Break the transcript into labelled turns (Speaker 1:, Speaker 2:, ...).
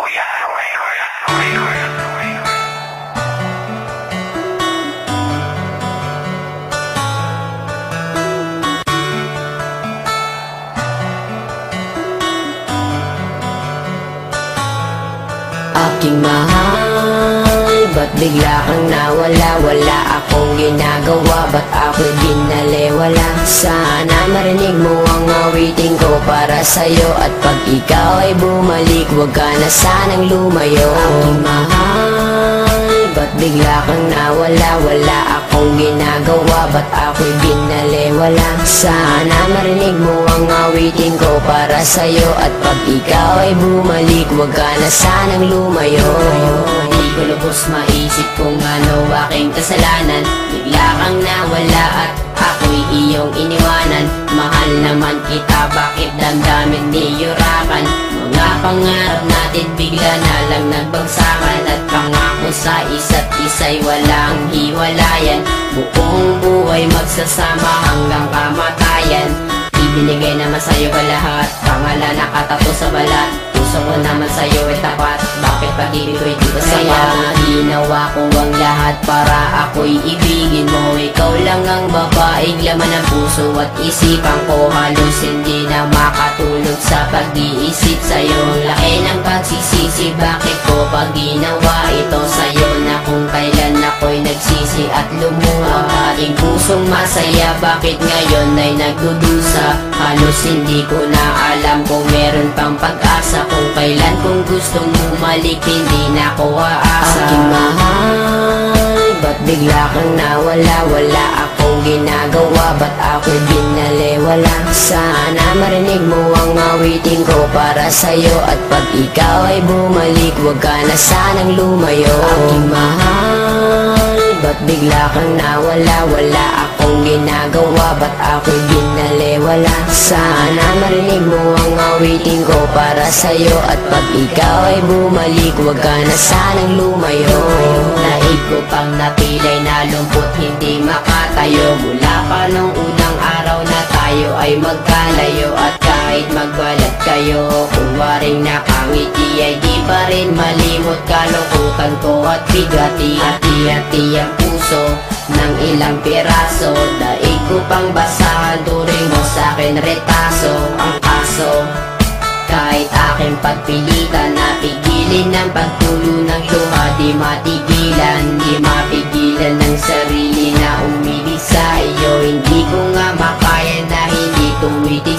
Speaker 1: Aking mahal, ba't bigla kang nawala? Wala akong ginagawa, ba't ako'y binaliwala? Sana marinig mo ang awitin ko para sa'yo, at pag ikaw ay bumalik, huwag ka na sanang lumayo. Aking mahal, ba't bigla kang nawala? Wala akong ginagawa, ba't ako'y binaliwala? Sana marinig mo ang awitin ko para sa'yo, at pag ikaw ay bumalik, huwag ka na sanang lumayo. Hindi ko lubos maisip kung ano aking kasalanan. Bigla kang nawala at ako'y iyong iniwanan. Mahal naman kita, bakit damdamin niyurakan? Mga pangarap natin bigla na lang nagbagsakan, at pangako sa isa't isa'y walang hiwalayan. Buong buhay magsasama hanggang kamatayan. Ibinigay naman sa'yo ba lahat? Pangalan nakatato sa balat. Puso ko naman sa'yo ay tapat. Bakit pag-ibig ko'y di ko saya? Ginawa ko ang lahat para ako'y ibigin mo. Ikaw lang ang babaeng laman ng puso at isipan ko. Halos hindi na makatulog sa pag-iisip sa'yo. Laki ng pagsisisi, bakit ko pag ginawa ito sa'yo? Na kung kailan ako'y nagsisi at lumuha. Ating pusong masaya, bakit ngayon ay nagdudusa? Halos hindi ko na alam kung meron pang pag-asa. Kung kailan kung gustong bumalik, hindi na ako aasa. Aking mahal, ba't bigla kang nawala? Wala akong ginagawa, ba't ako'y binaliwala? Sana marinig mo ang awitin ko para sa'yo, at pag ikaw ay bumalik, huwag ka na sanang lumayo. Aking mahal, ba't bigla kang nawala? Wala akong ginagawa, ba't ako'y binaliwala? Sana marinig mo ang awitin ko para sa'yo, at pag ikaw ay bumalik, huwag ka na sanang lumayo. Naig ko pang napilay na lumpot, hindi makatayo. Mula pa nung unang araw na tayo ay magkalayo, at kahit magbalat kayo, kung waring nakangiti ay di pa rin malimot. Kalungkutan ko at bigati, hati-hati ang puso ng ilang piraso. Daig ko pang basahan, turing mo sa'kin retaso. Ang kaso, kahit aking pagpilitan, napigilin ng pagtulo ng luha. Di matigilan, di mapigilan ng sarili na umibig sa iyo. Hindi ko nga makaya na hindi tumiti